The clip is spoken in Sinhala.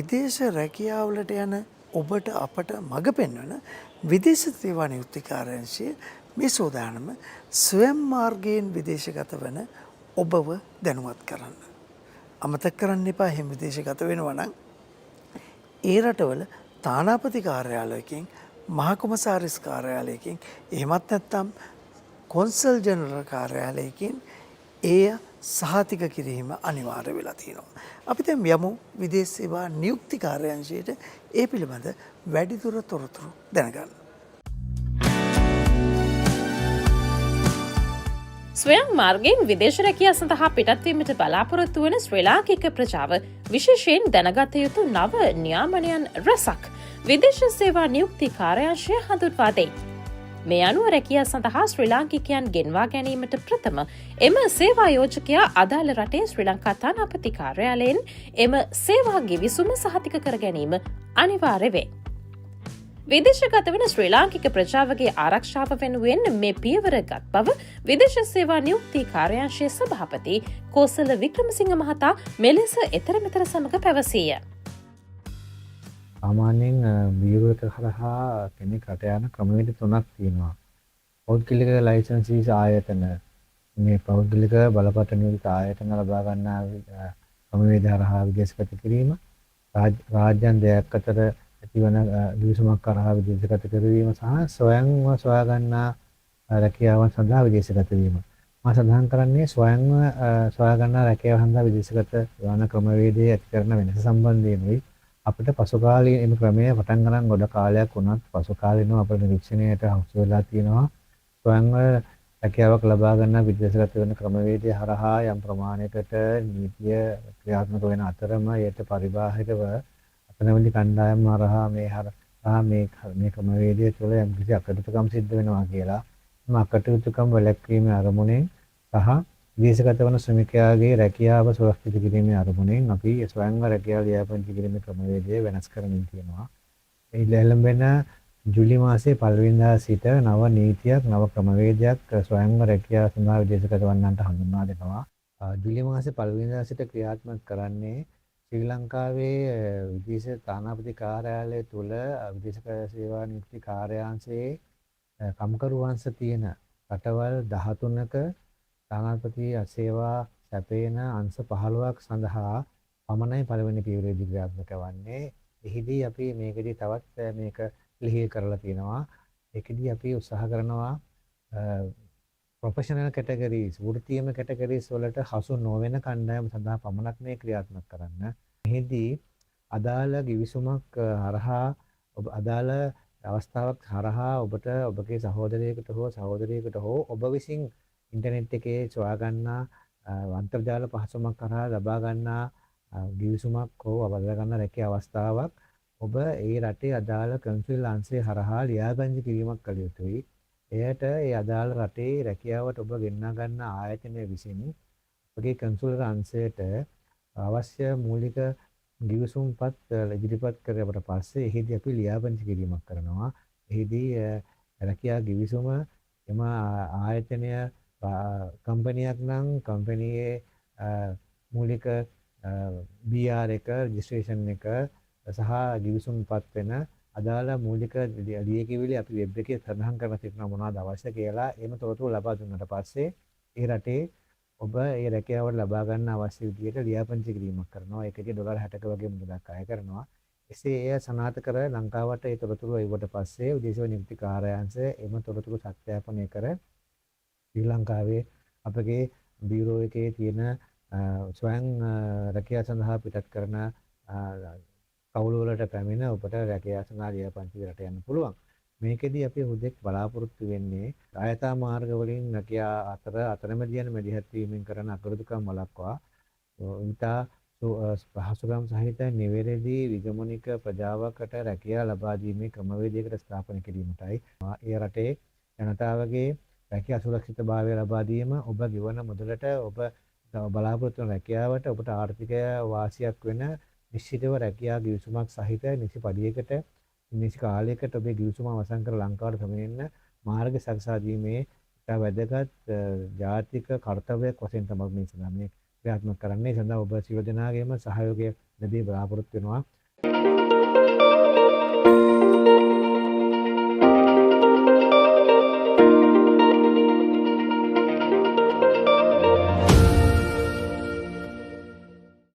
විදේශ රැකියාවලට යන ඔබට අපට මඟ පෙන්වන විදේශ සේවා නියුක්තිකාරංශය මේ සෝදානම ස්වයං මාර්ගයෙන් විදේශගත වන ඔබව දැනුවත් කරන්න. අමතක කරන්න එපා එහෙම විදේශගත වෙනවා නම් ඒ රටවල තානාපති කාර්යාලයකින් මහකොමසාරිස් කාර්යාලයකින් එහෙමත් නැත්නම් කොන්සල් ජනරල් කාර්යාලයකින් එය සහතික කිරීම අනිවාර්ය වෙලා තියෙනවා. අපි දැන් යමු විදේශ සේවා නියුක්ති කාර්යාංශයට ඒ පිළිබඳ වැඩිදුර තොරතුරු දැනගන්න. ස්වයං මාර්ගයෙන් විදේශ රැකියා සඳහා පිටත්වීමට බලාපොරොත්තු වන ශ්‍රී ලාංකික ප්‍රජාව විශේෂයෙන් දැනගත යුතු නව නියාමනයන් රැසක් විදේශ සේවා නියුක්ති කාර්යාංශය හඳුන්වා දෙයි. මේ අනුව රැකියා සඳහා ශ්‍රී ලාංකිකයන් ගෙන්වා ගැනීමට ප්‍රථම එම සේවා යෝජකයා අදාළ රටේ ශ්‍රී ලංකා තානාපති කාර්යාලයෙන් එම සේවා ගිවිසුම සහතික කර ගැනීම අනිවාර්ය වේ. විදේශගත වන ශ්‍රී ලාංකික ප්‍රජාවගේ ආරක්ෂාව වෙනුවෙන් මේ පියවර ගත් බව විදේශ සේවා නියුක්ති කාර්යාංශයේ සභාපති කෝසල වික්‍රමසිංහ මහතා මෙලෙස එතර මෙතර සමග පැවසීය. සාමාන්‍යයෙන් බියුරක කරහා කෙනෙක් රට යන ක්‍රමවේද තුනක් තියෙනවා. පෞද්ගලික ලයිසන්සීස් ආයතන මේ පෞද්ගලික බලපත්‍ර නියුක්ත ආයතන ලබා ගන්නා ක්‍රමවේද හරහා විදේශගත කිරීම, රාජ්‍යයන් දෙකක් අතර ඇතිවන ගිවිසුමක් කරහා විදේශගත කිරීම සහ ස්වයංව සොයා ගන්නා රැකියාවන් සඳහා විදේශගත වීම. මා සඳහන් කරන්නේ ස්වයංව සොයා ගන්නා රැකියාව සඳහා විදේශගත වන ක්‍රමවේදයේ ඇති කරන වෙනස සම්බන්ධයෙන්යි අපිට පසුකාලීන එම ක්‍රමය පටන් ගන්න ගොඩ කාලයක් වුණත් පසුකාලීනව අපේ නිරීක්ෂණයට හසු වෙලා තියෙනවා ස්වයංව රැකියාවක් ලබා ගන්න විදේශගත වෙන ක්‍රමවේදය හරහා යම් ප්‍රමාණයකට නීතිය ක්‍රියාත්මක වෙන අතරම යට පරිබාහිරව අතනවලි කණ්ඩායම් හරහා මේ ක්‍රමවේදය තුළ යම් කිසි අකටයුතුකම් සිද්ධ වෙනවා කියලා එම අකටයුතුකම් වැළැක්වීමේ අරමුණෙන් සහ විදේශගත වන ශ්‍රමිකයාගේ රැකියාව සුරක්ෂිත කිරීමේ අරමුණෙන් අපි ස්වයංව රැකියාව ලියාපදිංචි කිරීමේ ක්‍රමවේදය වෙනස් කරමින් තියෙනවා. ඒ ලැබෙන ජූලි මාසයේ පළවෙනිදා සිට නව නීතියක් නව ක්‍රමවේදයක් ස්වයංව රැකියාව සඳහා විදේශගත වන්නන්ට හඳුන්වා දෙනවා. ජූලි මාසයේ පළවෙනිදා සිට ක්‍රියාත්මක කරන්නේ ශ්‍රී ලංකාවේ විදේශ තානාපති කාර්යාලය තුල විදේශ සේවා නියුක්ති කාර්යාංශයේ කම්කරු වංශ තියෙන රටවල් 13ක තානාපති සේවා සැපේන අංශ 15ක් සඳහා පමණයි පළවෙනි පියවරේදී ක්‍රියාත්මක වන්නේ. එහිදී අපි මේකදී තවත් මේක ලිහිල් කරලා තියෙනවා. ඒකදී අපි උත්සාහ කරනවා ප්‍රොෆෙෂනල් කැටගරිස් වෘත්තීය කැටගරිස් වලට හසු නොවන කණ්ඩායම් සඳහා පමණක් මේ ක්‍රියාත්මක කරන්න. එහිදී අදාළ ගිවිසුමක් හරහා අදාළ අවස්ථාවක් හරහා ඔබට ඔබගේ සහෝදරයෙකුට හෝ සහෝදරියකට හෝ ඔබ විසින් ඉන්ටර්නෙට් එකේ සොයා ගන්නා අන්තර්ජාල පහසුමක් කරා ලබා ගන්නා ගිවිසුමක් හෝ ලබා ගන්න රැකියා අවස්ථාවක් ඔබ ඒ රටේ අදාළ කන්සුල් අංශය හරහා ලියාපදිංචි කිරීමක් කළ යුතුයි. එයට ඒ අදාළ රටේ රැකියාවට ඔබ ගෙන්වා ගන්න ආයතනය විසින් ඔබගේ කන්සුල් අංශයට අවශ්‍ය මූලික ගිවිසුම්පත් ඉදිරිපත් කරවට පස්සේ එහිදී අපි ලියාපදිංචි කිරීමක් කරනවා. එහිදී රැකියා ගිවිසුම එම ආයතනය කම්පැනියක් නම් කම්පැනියේ මූලික BR එක රෙජිස්ට්‍රේෂන් එක සහ ගිවිසුම්පත් වෙන අදාළ මූලික ලියකියවිලි අපි වෙබ් එකේ සඳහන් කරලා තිබෙනවා මොනවද අවශ්‍ය කියලා. එහෙම තොරතුරු ලබා දුන්නාට පස්සේ ඒ රටේ ඔබ ඒ රැකියාවට ලබා ගන්න අවශ්‍ය විදිහට ලියාපදිංචි කිරීමක් කරනවා. ඒකදී $60ක වගේ මුදලක් අය කරනවා. එසේ එය සනාථ කර ලංකාවට ඒ තොරතුරු එවුවට පස්සේ විදේශ නියුක්ති කාර්යාංශය එම තොරතුරු සත්‍යාපනය කර ශ්‍රී ලංකාවේ අපගේ බියුරෝ එකේ තියෙන ස්වයං රැකියාව සඳහා පිටත් කරන කවුළු වලට පැමිණ ඔබට රැකියාව සඳහා ලියාපදිංචි කරට යන්න පුළුවන්. මේකෙදී අපි හුදෙක් බලාපොරොත්තු වෙන්නේ ආයතා මාර්ග වලින් රැකියා අතරමැදි යන මැදිහත් වීමෙන් කරන අකරදුකම් වළක්වා ඉතා පහසුකම් සහිත නිවැරදි විගමනික ප්‍රජාවකට රැකියාව ලබා දීමේ ක්‍රමවේදයකට ස්ථාපන කිරීමටයි. ඒ රටේ ජනතාවගේ රැකියා සුරක්ෂිතභාවය ලබා දීම ඔබ ගෙවන මුදලට ඔබ බලාපොරොත්තු වන රැකියාවට ඔබට ආර්ථික වාසියක් වෙන නිශ්චිතව රැකියා ගිවිසුමක් සහිත නිසි පඩියකට නිසි කාලයකට ඔබේ ගිවිසුම අවසන් කර ලංකාවට පැමිණෙන්න මාර්ග සකසා දීමේ ඉතා වැදගත් ජාතික කර්තව්‍යයක් වශයෙන් තමයි මේ සඳහා මේ ක්‍රියාත්මක කරන්නේ. සඳහා ඔබ සියලු දෙනාගේම සහයෝගය ලැබී බලාපොරොත්තු වෙනවා.